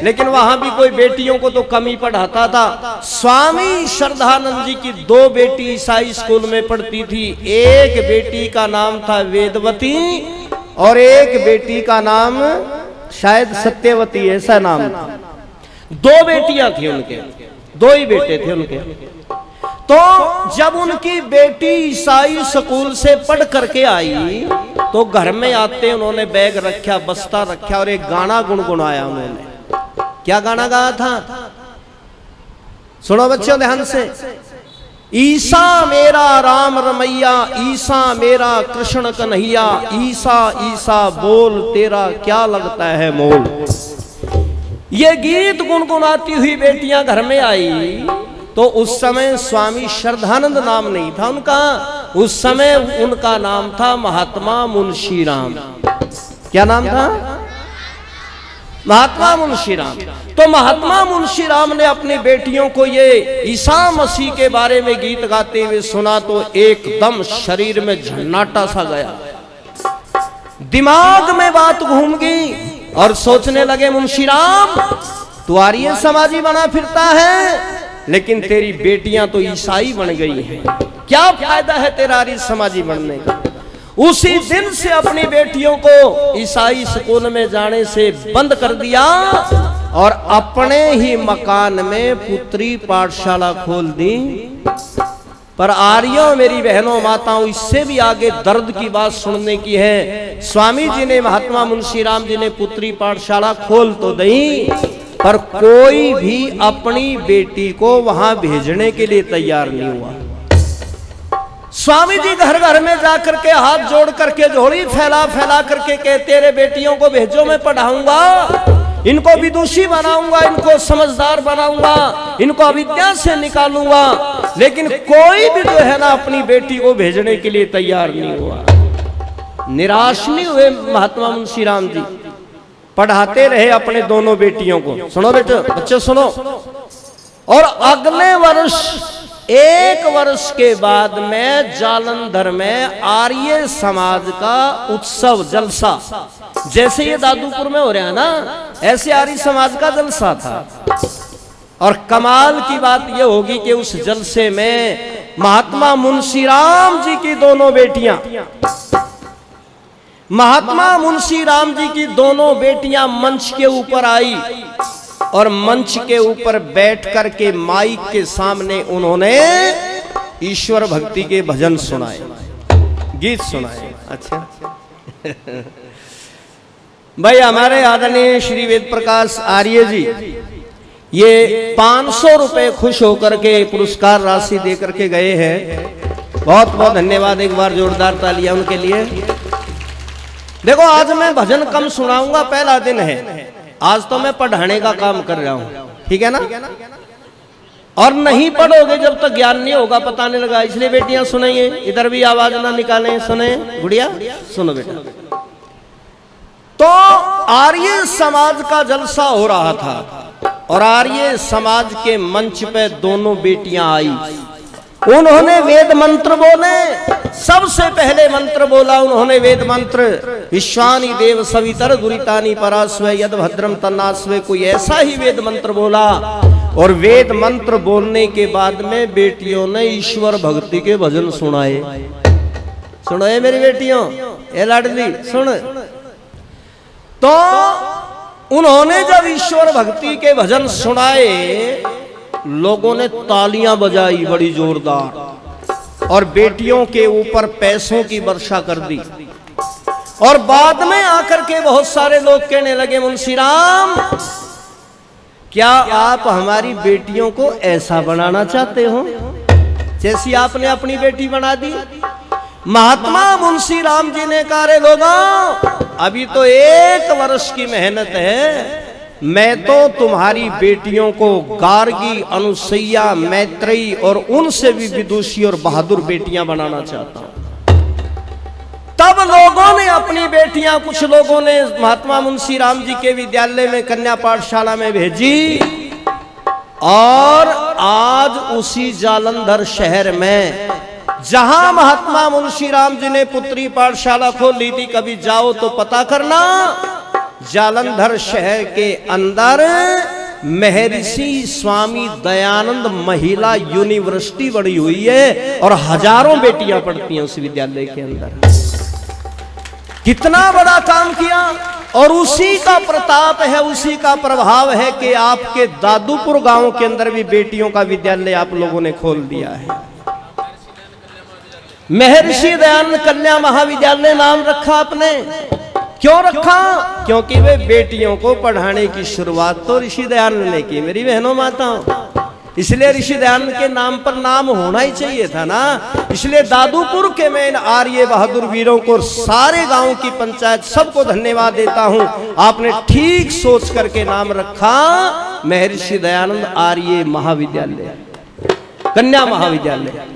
लेकिन वहां भी कोई बेटियों को तो कम ही पढ़ाता था। स्वामी श्रद्धानंद जी की 2 बेटी ईसाई स्कूल में पढ़ती थी। एक बेटी का नाम था वेदवती और एक बेटी का नाम शायद सत्यवती, ऐसा नाम था। 2 बेटियां थी उनके, 2 ही बेटे थे उनके। तो जब उनकी बेटी ईसाई स्कूल से पढ़ करके आई तो घर में आते उन्होंने बैग रखा, बस्ता रखा और एक गाना गुनगुनाया उन्होंने। क्या गाना गाया था? सुनो बच्चों ध्यान से। ईसा मेरा राम रमैया, ईसा मेरा कृष्ण कन्हैया, ईसा ईसा बोल तेरा क्या लगता है मोल। ये गीत गुनगुनाती हुई बेटियां घर में आई तो उस समय स्वामी श्रद्धानंद नाम नहीं था उनका, उस समय उनका नाम था महात्मा मुंशी राम। क्या नाम था? महात्मा मुंशी राम। तो महात्मा मुंशी राम ने अपनी बेटियों को ये ईसा मसीह के बारे में गीत गाते हुए सुना तो एकदम शरीर में झन्नाटा सा गया, दिमाग में बात घूम गई और सोचने लगे, मुंशी राम तू आर्य समाजी बना फिरता है, लेकिन तेरी बेटियां तो ईसाई बन गई हैं, क्या फायदा है तेरा आर्य समाजी बनने का। उसी दिन से अपनी बेटियों को ईसाई स्कूल में जाने से बंद कर दिया और अपने ही मकान में पुत्री पाठशाला खोल दी। पर आर्यों, मेरी बहनों माताओं, इससे भी आगे दर्द की बात सुनने की है। स्वामी जी ने, महात्मा मुंशी राम जी ने पुत्री पाठशाला खोल तो दी, पर कोई भी अपनी बेटी को वहां भेजने के लिए तैयार नहीं हुआ। स्वामी जी घर घर में जाकर के हाथ जोड़ करके झोली फैला फैला करके कहते, तेरे बेटियों को भेजो, मैं पढ़ाऊंगा, इनको विदुषी बनाऊंगा, इनको समझदार बनाऊंगा, इनको अविद्या से निकालूंगा। लेकिन कोई भी जो है ना अपनी बेटी को भेजने के लिए तैयार नहीं हुआ। निराश नहीं हुए महात्मा मुंशी राम जी, पढ़ाते रहे अपने दोनों बेटियों को। सुनो बेटे, बच्चे सुनो। और अगले वर्ष, 1 वर्ष के बाद में जालंधर में आर्य समाज का उत्सव, जलसा, जैसे ये दादूपुर में हो रहा है ना, ऐसे आर्य समाज का जलसा था। और कमाल की बात ये होगी कि उस जलसे में महात्मा मुंशी राम जी की दोनों बेटियां, महात्मा मुंशी राम जी की दोनों बेटियां मंच के ऊपर आई और मंच के ऊपर बैठ कर के माइक के सामने उन्होंने ईश्वर भक्ति के भजन सुनाए, गीत सुनाए। अच्छा भाई हमारे आदरणीय श्री वेद प्रकाश आर्य जी ये 500 रुपए खुश होकर के पुरस्कार राशि दे करके गए हैं। बहुत बहुत धन्यवाद, एक बार जोरदार तालियां उनके लिए। देखो आज मैं भजन कम सुनाऊंगा, पहला दिन है, आज तो मैं पढ़ाने का काम कर रहा हूं, ठीक है ना। और नहीं पढ़ोगे जब तक ज्ञान नहीं होगा, पता नहीं लगा। इसलिए बेटियां सुनाइए, इधर भी आवाज ना निकालें, सुने। गुड़िया सुनो बेटा। तो आर्य समाज का जलसा हो रहा था और आर्य समाज के मंच पे दोनों बेटियां आई। उन्होंने वेद मंत्र बोले, सबसे पहले मंत्र बोला उन्होंने वेद मंत्र, विश्वानि देव सवितर दुरितानि परास्वे यद भद्रम तन्नास्वे। कोई ऐसा ही वेद मंत्र बोला और वेद मंत्र बोलने के बाद में बेटियों ने ईश्वर भक्ति के भजन सुनाए। सुनो ये मेरी बेटियों, ये लाडली सुन। तो उन्होंने जब ईश्वर भक्ति के भजन सुनाए, लोगों ने तालियां बजाई बड़ी जोरदार और बेटियों के ऊपर पैसों की वर्षा कर दी। और बाद में आकर के बहुत सारे लोग कहने लगे, मुंशी राम क्या आप हमारी बेटियों को ऐसा बनाना चाहते हो जैसी आपने अपनी बेटी बना दी। महात्मा मुंशी राम जी ने कहा, रे लोगों अभी तो 1 वर्ष की मेहनत है, मैं तो तुम्हारी बेटियों को गार्गी, अनुसैया, मैत्रेयी और उनसे भी विदुषी और बहादुर बेटियां बनाना चाहता हूं। तब लोगों ने अपनी बेटियां, कुछ लोगों ने महात्मा मुंशी राम जी के विद्यालय में, कन्या पाठशाला में भेजी। और आज उसी जालंधर शहर में जहां महात्मा मुंशी राम जी ने पुत्री पाठशाला खोल ली थी, कभी जाओ तो पता करना, जालंधर शहर के अंदर महर्षि स्वामी दयानंद महिला यूनिवर्सिटी बनी हुई है और हजारों बेटियां पढ़ती हैं उस विद्यालय के अंदर। कितना बड़ा काम किया। और उसी का प्रताप है, उसी का प्रभाव है कि आपके दादूपुर गांव के अंदर भी बेटियों का विद्यालय आप लोगों ने खोल दिया है। महर्षि दयानंद कन्या महाविद्यालय नाम रखा आपने। क्यों रखा? क्योंकि वे बेटियों को पढ़ाने की शुरुआत तो ऋषि दयानंद ने की, मेरी बहनों माताओं। इसलिए ऋषि दयानंद के नाम पर नाम होना ही चाहिए था ना। इसलिए दादूपुर के मैं आर्य बहादुर वीरों को, सारे गांव की पंचायत, सबको धन्यवाद देता हूं। आपने ठीक सोच करके नाम रखा महर्षि दयानंद आर्य महाविद्यालय, कन्या महाविद्यालय।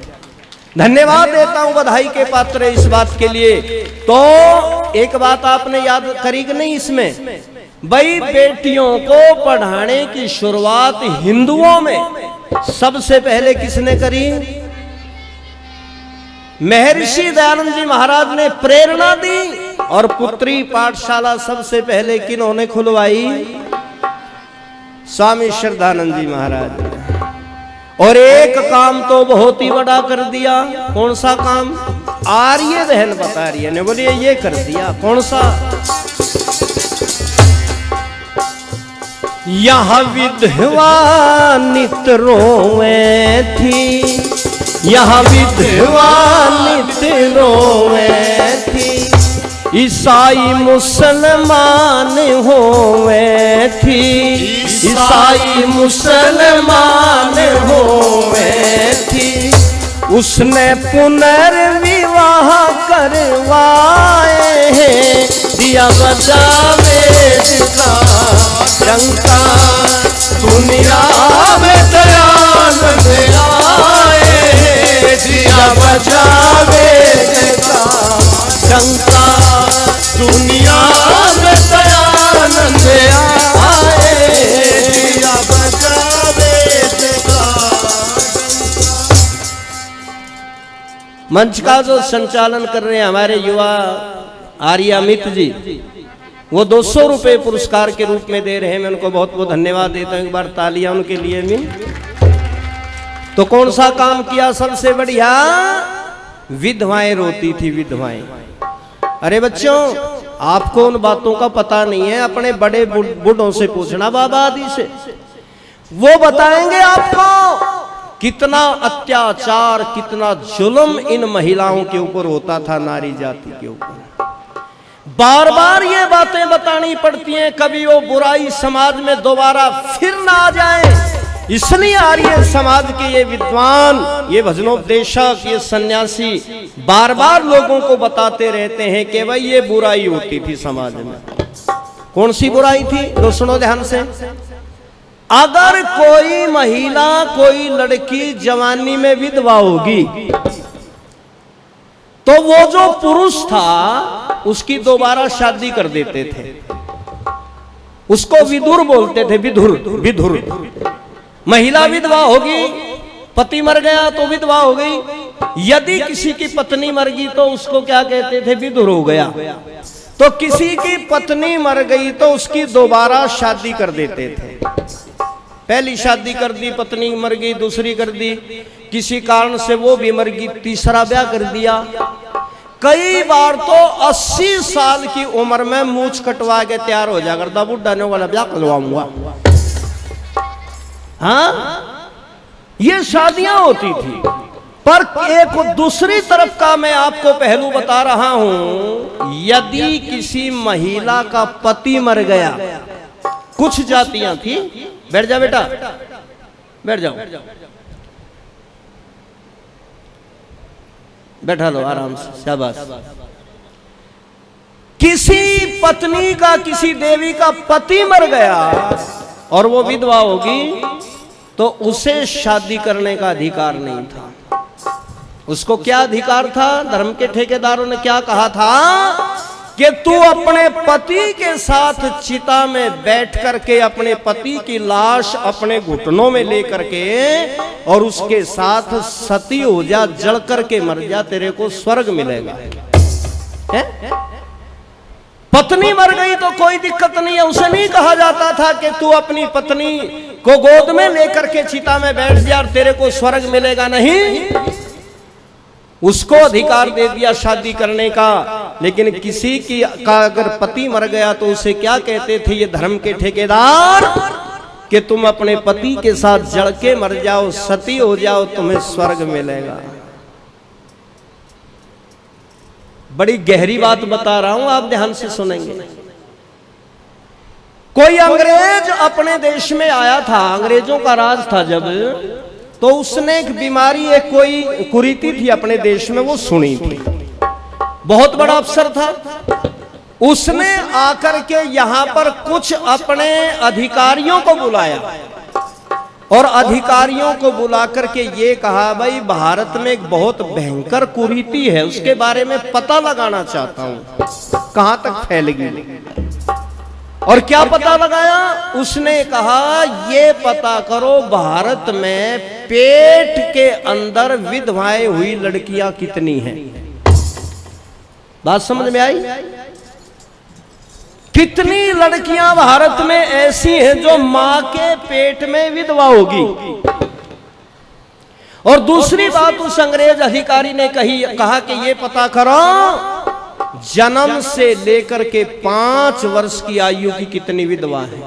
धन्यवाद देता हूं, बधाई के पात्र इस बात के लिए। तो एक बात आपने याद करी कि नहीं इसमें, भाई बेटियों को पढ़ाने की शुरुआत हिंदुओं में सबसे पहले किसने करी? महर्षि दयानंद जी महाराज ने प्रेरणा दी और पुत्री पाठशाला सबसे पहले किन्होंने खुलवाई? स्वामी श्रद्धानंद जी महाराज ने। और एक काम तो बहुत ही बड़ा कर दिया। कौन सा काम? आर्य बहन बता रही है ने, बोलिए ये कर दिया। कौन सा? यहाँ विधवा नित रोवे थी, यहाँ विधवा नित रोवे थी, ईसाई मुसलमान होवे थी, ईसाई मुसलमान होवे थी। उसने पुनर्विवाह करवाए हैं, दिया बजावे का डंका, दुनिया में दयानंद आए, दिया बजावे का डंका, दुनिया में दयानंद आए, दिया बजावे का। मंच का जो संचालन कर रहे हैं हमारे युवा आर्य अमित जी, वो 200 रुपए पुरस्कार के रूप में दे रहे हैं। मैं उनको बहुत बहुत धन्यवाद देता हूँ, एक बार तालियां उनके लिए भी। तो कौन सा काम किया सबसे बढ़िया? विधवाएं रोती थी, विधवाएं। अरे बच्चों आपको उन बातों का पता नहीं है, अपने बड़े बूढ़ों से पूछना, बाबा आदि से, वो बताएंगे आपको कितना अत्याचार, कितना जुल्म इन महिलाओं के ऊपर होता था, नारी जाति के ऊपर। बार बार ये बातें बतानी पड़ती हैं, कभी वो बुराई समाज में दोबारा फिर ना आ जाए, इसलिए आर्य समाज के ये विद्वान, ये भजनोपदेशक, ये सन्यासी बार बार लोगों को बताते रहते हैं कि भाई ये बुराई होती थी समाज में। कौन सी बुराई थी? तो सुनो ध्यान से। अगर कोई महिला, कोई लड़की जवानी में विधवा होगी तो वो जो पुरुष था उसकी दोबारा शादी कर देते थे। उसको विधुर बोलते थे, विधुर, विधुर। महिला विधवा होगी, पति मर गया तो विधवा हो गई। यदि किसी की पत्नी मर गई तो उसको क्या कहते थे? विधुर हो गया। तो किसी की पत्नी मर गई तो उसकी दोबारा शादी कर देते थे। पहली शादी कर दी, पत्नी मर गई, दूसरी कर दी, किसी कारण से वो भी मर गई, तीसरा ब्याह कर दिया। कई बार तो 80 साल की उम्र में मूछ कटवा के तैयार हो जा करता, बुढ़ा ने वाला ब्याह करवाऊंगा। हाँ, ये शादियां होती थी। पर एक दूसरी तरफ का मैं आपको पहलू बता रहा हूं, यदि किसी महिला का पति मर गया, कुछ जातियां थी, बैठ जा बेटा, बैठ जाओ, बैठा लो आराम से, शाबाश। किसी पत्नी का, किसी देवी का पति मर गया और वो विधवा होगी तो उसे शादी करने का अधिकार नहीं था। उसको क्या अधिकार था? धर्म के ठेकेदारों ने क्या कहा था कि तू अपने पति के साथ चिता में बैठ करके अपने पति की लाश अपने घुटनों में लेकर के और उसके साथ सती हो जा, जल करके मर जा, तेरे को स्वर्ग मिलेगा। है? पत्नी मर गई तो कोई दिक्कत नहीं है, उसे नहीं कहा जाता था कि तू अपनी पत्नी को गोद में लेकर के चिता में बैठ जा और तेरे को स्वर्ग मिलेगा। नहीं, उसको अधिकार दे दिया शादी करने का। लेकिन किसी का अगर पति मर गया तो उसे क्या कहते थे ये धर्म के ठेकेदार कि तुम अपने पति के साथ जड़ के मर जाओ, सती हो जाओ, तुम्हें स्वर्ग मिलेगा। बड़ी गहरी बात बता रहा हूं, आप ध्यान से सुनेंगे। कोई अंग्रेज अपने देश में आया था, अंग्रेजों का राज था जब, तो उसने एक बीमारी, एक कोई कुरीति थी अपने देश में, वो सुनी थी। बहुत बड़ा अफसर था। उसने आकर के यहां पर कुछ अपने अधिकारियों को बुलाया और अधिकारियों को बुला करके ये कहा, भाई भारत में एक बहुत भयंकर कुरीति है, उसके बारे में पता लगाना चाहता हूं, कहां तक फैलेगी। और क्या पता लगाया? उसने कहा ये पता करो भारत में पेट के अंदर विधवाएं हुई लड़कियां कितनी हैं। बात समझ में आई? कितनी लड़कियां भारत में ऐसी हैं जो मां के पेट में विधवा होगी। और दूसरी बात उस अंग्रेज अधिकारी ने कहा कि ये पता करो जन्म से लेकर के 5 वर्ष की आयु की कितनी विधवा है।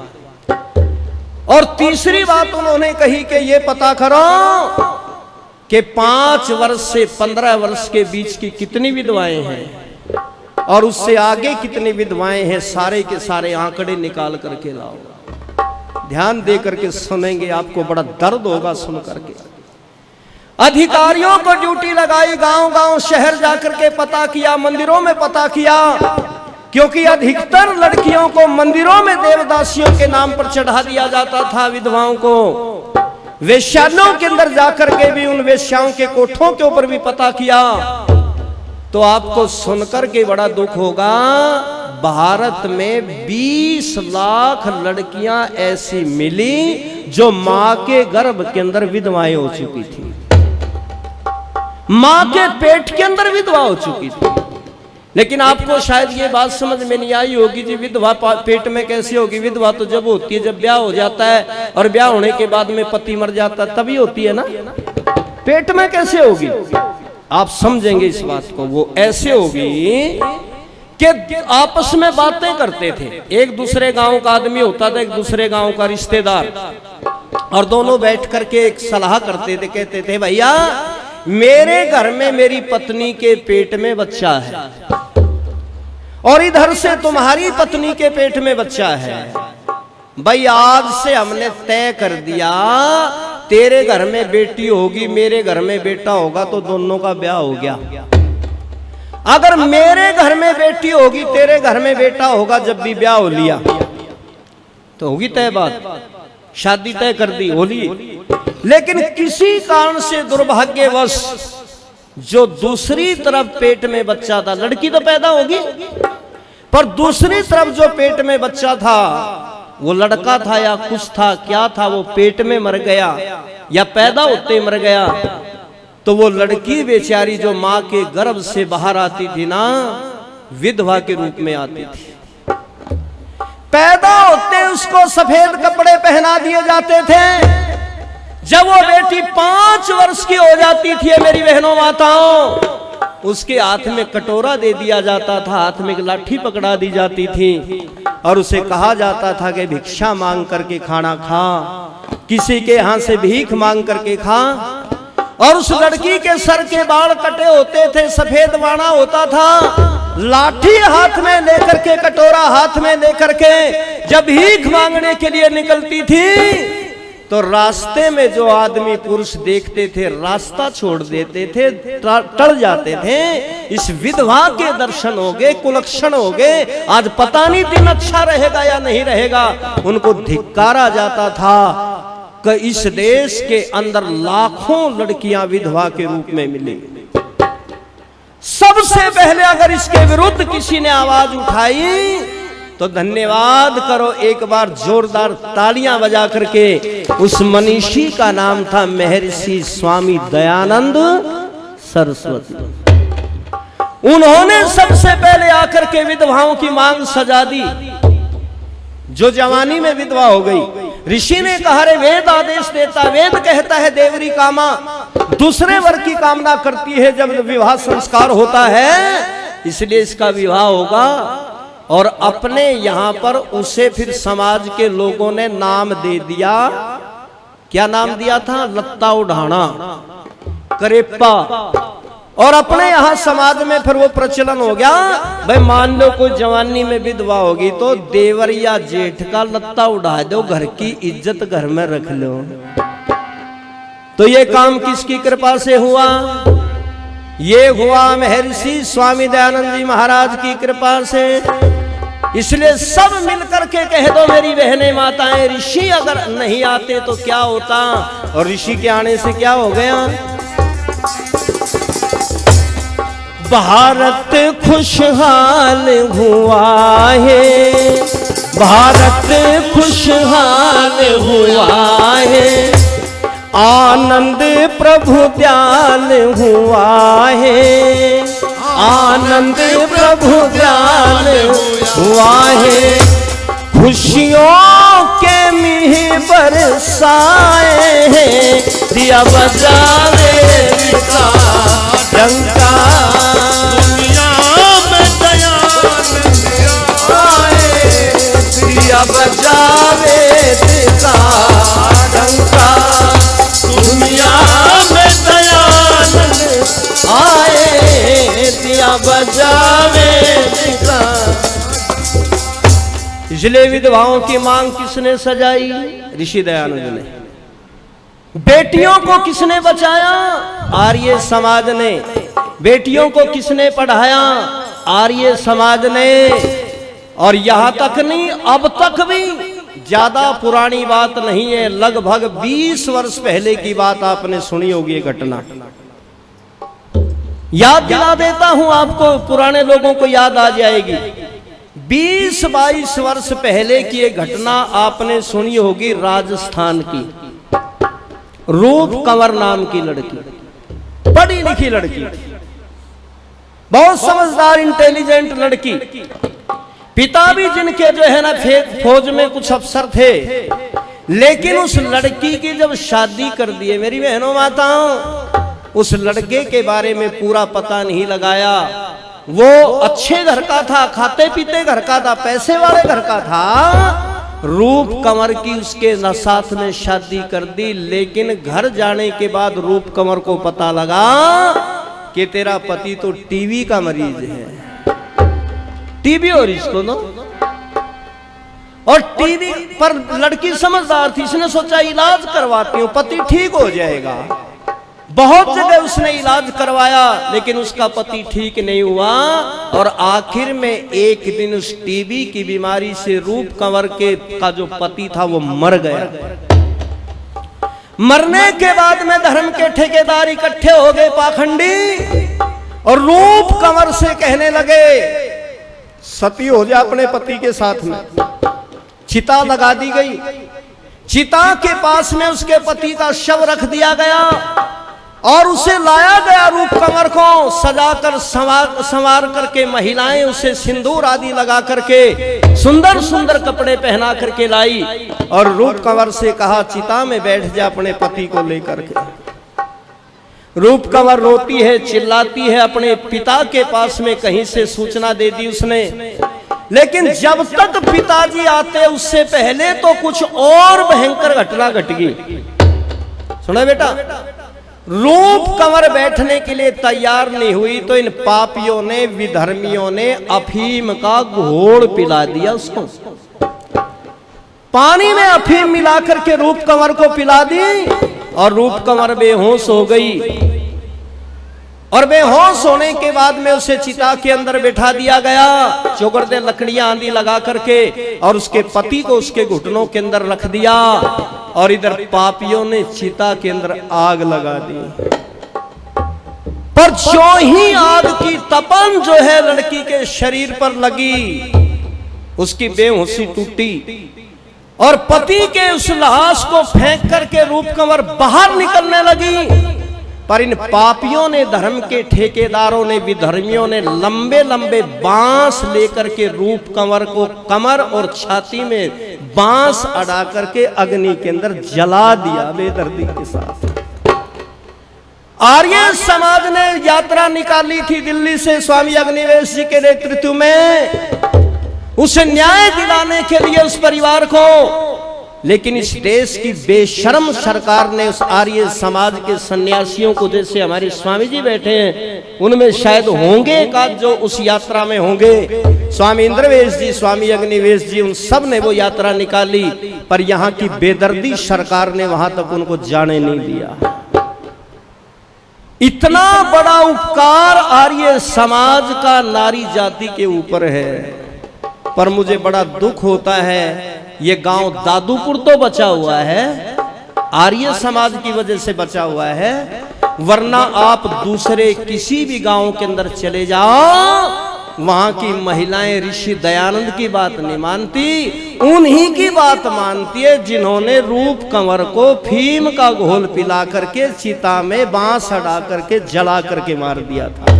और तीसरी बात उन्होंने कही कि ये पता करो कि 5 वर्ष से 15 वर्ष के बीच की कितनी विधवाएं हैं और उससे आगे कितनी विधवाएं हैं, सारे के सारे आंकड़े निकाल करके लाओ। ध्यान दे करके सुनेंगे, आपको बड़ा दर्द होगा सुन करके। अधिकारियों को ड्यूटी लगाई, गांव गांव शहर जाकर के पता किया, मंदिरों में पता किया, क्योंकि अधिकतर लड़कियों को मंदिरों में देवदासियों के नाम पर चढ़ा दिया जाता था। विधवाओं को वेश्यालयों के अंदर जाकर के भी उन वेश्याओं के कोठों के ऊपर भी पता किया। तो आपको सुनकर के बड़ा दुख होगा, भारत में 20 लाख लड़कियां ऐसी मिली जो मां के गर्भ के अंदर विधवाएं हो चुकी थी, मां के पेट के अंदर विधवा हो चुकी थी। लेकिन आपको शायद ये बात समझ में नहीं आई होगी जी, विधवा पेट में कैसे होगी? विधवा तो जब होती है जब ब्याह हो जाता है, और ब्याह होने के बाद में पति मर जाता है तभी होती है ना, पेट में कैसे होगी? आप समझेंगे इस बात को। वो ऐसे होगी कि आपस में बातें करते थे। एक दूसरे गांव का आदमी होता था, एक दूसरे गांव का रिश्तेदार, और दोनों बैठ करके एक सलाह करते थे। कहते थे भैया मेरे घर में मेरी पत्नी के पेट में बच्चा है और इधर से तुम्हारी पत्नी के पेट में बच्चा है। भाई आज से हमने तय कर दिया तेरे घर में बेटी होगी, मेरे घर में बेटा होगा, तो दोनों का ब्याह हो गया। अगर मेरे घर में बेटी होगी, तेरे घर में बेटा होगा, जब भी ब्याह हो लिया तो होगी तय बात, शादी तय कर दी, होली। लेकिन किसी कारण से दुर्भाग्यवश जो दूसरी तरफ पेट में बच्चा था, लड़की तो पैदा होगी, पर दूसरी तरफ जो पेट में बच्चा था वो लड़का था या कुछ था, क्या था, वो पेट में मर गया या पैदा होते मर गया। तो वो लड़की बेचारी जो माँ के गर्भ से बाहर आती थी ना, विधवा के रूप में आती थी। पैदा होते उसको सफेद कपड़े पहना दिए जाते थे। जब वो बेटी 5 वर्ष की हो जाती थी मेरी बहनों माताओं, उसके हाथ में कटोरा दे दिया जाता था, हाथ में एक लाठी पकड़ा दी जाती थी और उसे कहा जाता था कि भिक्षा मांग करके खाना खा, किसी के यहाँ से भीख मांग करके खा। और उस लड़की के सर के बाल कटे होते थे, सफेद बाणा होता था, लाठी हाथ में लेकर के, कटोरा हाथ में लेकर के जब भीख मांगने के लिए निकलती थी तो रास्ते में जो आदमी पुरुष देखते थे रास्ता छोड़ देते थे, टल जाते थे। इस विधवा के दर्शन हो गए, कुलक्षण हो गए, आज पता नहीं दिन अच्छा रहेगा या नहीं रहेगा। उनको धिक्कारा जाता था कि इस देश के अंदर लाखों लड़कियां विधवा के रूप में मिली। सबसे पहले अगर इसके विरुद्ध किसी ने आवाज उठाई तो धन्यवाद करो, एक बार जोरदार तालियां बजा करके। उस मनीषी का नाम था महर्षि स्वामी दयानंद सरस्वती। उन्होंने सबसे पहले आकर के विधवाओं की मांग सजा दी। जो जवानी में विधवा हो गई, ऋषि ने कहा रे वेद आदेश देता, वेद कहता है देवरी कामा, दूसरे वर्ग की कामना करती है जब विवाह संस्कार होता है, इसलिए इसका विवाह होगा। और अपने यहां पर उसे फिर समाज के लोगों ने नाम दे दिया। क्या नाम दिया था? लत्ता उढ़ाना, करेप्पा। और अपने यहां समाज में फिर वो प्रचलन हो गया, भाई मान लो कोई जवानी में विधवा होगी तो देवर या जेठ का लत्ता उड़ा दो, घर की इज्जत घर में रख लो। तो ये काम किसकी कृपा से हुआ? ये हुआ महर्षि स्वामी दयानंद जी महाराज की कृपा से। इसलिए सब मिलकर के कह दो मेरी बहनें माताएं, ऋषि अगर नहीं आते तो क्या होता, और ऋषि के आने से क्या हो गया। भारत खुशहाल हुआ है, भारत खुशहाल हुआ है, आनंद प्रभु दयाल हुआ है, आनंद प्रभु दयाल हुआ है। खुशियों के मिह बरसाए हैं, दिया बजावे डंका, दुनिया में दयानंद आए, दिया बजावे डंका, दुनिया में दयानंद आए, दिया बजावे। इसलिए विधवाओं की मांग किसने सजाई? ऋषि दयानंद ने। बेटियों को किसने बचाया? आर्य समाज ने। बेटियों को किसने पढ़ाया? आर्य समाज ने। और यहां तक नहीं, अब तक भी, ज्यादा पुरानी बात नहीं है, लगभग 20 वर्ष पहले की बात आपने सुनी होगी ये घटना। याद दिला देता हूं आपको, पुराने लोगों को याद आ जाएगी। 20-22 वर्ष पहले की ये घटना आपने सुनी होगी। राजस्थान की रूप कंवर नाम की लड़की, पढ़ी लिखी लड़की, बहुत समझदार इंटेलिजेंट लड़की। पिता भी जिनके जो है ना फौज में कुछ अफसर थे, लेकिन उस लड़की की जब शादी कर दिए मेरी बहनों माताओं, उस लड़के के बारे में पूरा पता नहीं लगाया। वो अच्छे घर का था, खाते पीते घर का था, पैसे वाले घर का था। रूप कंवर की उसके साथ में शादी कर दी, लेकिन घर जाने के बाद रूप कंवर को पता लगा कि तेरा पति तो टीबी का मरीज है। टीबी और इसको ना, और टीबी पर लड़की समझदार थी, इसने सोचा इलाज करवाती हूं, पति ठीक हो जाएगा। बहुत जगह उसने इलाज करवाया, लेकिन उसका पति ठीक नहीं हुआ। और आखिर में एक दिन उस टीबी की बीमारी से रूप कंवर का जो पति था वो मर गया। मरने के बाद में धर्म के ठेकेदार इकट्ठे हो गए पाखंडी, और रूप कंवर से कहने लगे सती हो जा अपने पति के साथ में। चिता लगा दी गई, चिता के पास में उसके पति का शव रख दिया गया, और उसे लाया गया रूप कंवर को सजाकर संवार करके, महिलाएं उसे सिंदूर आदि लगा करके सुंदर सुंदर कपड़े पहना करके लाई, और रूप कंवर से कहा चिता में बैठ जा अपने पति को लेकर के। रूप कंवर रोती है, चिल्लाती है, अपने पिता के पास में कहीं से सूचना दे दी उसने, लेकिन जब तक पिताजी आते उससे पहले तो कुछ और भयंकर घटना घट गई। सुना बेटा, रूप कंवर बैठने के लिए तैयार नहीं हुई तो इन पापियों ने, विधर्मियों ने अफीम का घोल पिला दिया उसको। पानी में अफीम मिला करके रूप कंवर को पिला दी, और रूप कंवर बेहोश हो गई। और बेहोश होने के बाद में उसे चिता के अंदर बैठा दिया गया, चौगड़े लकड़ियां आंधी लगा करके, और उसके पति को उसके घुटनों के अंदर रख दिया। और इधर पापियों ने चिता के अंदर आग लगा दी। पर जो ही आग की तपन जो है लड़की के शरीर पर लगी, उसकी बेहोशी टूटी, और पति के उस लाश को फेंक करके रूप कंवर बाहर निकलने लगी। पर इन पापियों ने, धर्म के ठेकेदारों ने, विधर्मियों ने लंबे लंबे बांस लेकर के रूप कंवर को कमर और छाती में बांस अड़ा करके अग्नि के अंदर जला दिया बेदर्दी के साथ। आर्य समाज ने यात्रा निकाली थी दिल्ली से स्वामी अग्निवेश जी के नेतृत्व में, उसे न्याय दिलाने के लिए उस परिवार को, लेकिन इस देश की बेशर्म सरकार ने उस आर्य समाज के सन्यासियों को, जैसे हमारे स्वामी जी बैठे हैं, उनमें शायद होंगे एकाध जो उस यात्रा में होंगे, स्वामी इंद्रवेश जी, स्वामी अग्निवेश जी, उन सब ने वो यात्रा निकाली। पर यहाँ की बेदर्दी सरकार ने वहां तक उनको जाने नहीं दिया। इतना बड़ा उपकार आर्य समाज का नारी जाति के ऊपर है। पर मुझे बड़ा दुख होता है, ये गांव दादूपुर तो बचा हुआ है, आर्य समाज की वजह से बचा हुआ है, वरना आप दूसरे किसी भी गांव के अंदर चले जाओ, वहां की महिलाएं ऋषि दयानंद की बात नहीं मानती, उन्हीं की बात मानती है जिन्होंने रूप कंवर को फीम का घोल पिला करके चिता में बांस अड़ा करके जला करके मार दिया था।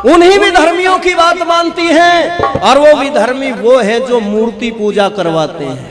उन्हीं विधर्मियों की बात मानती हैं, और वो विधर्मी वो है जो मूर्ति पूजा करवाते हैं।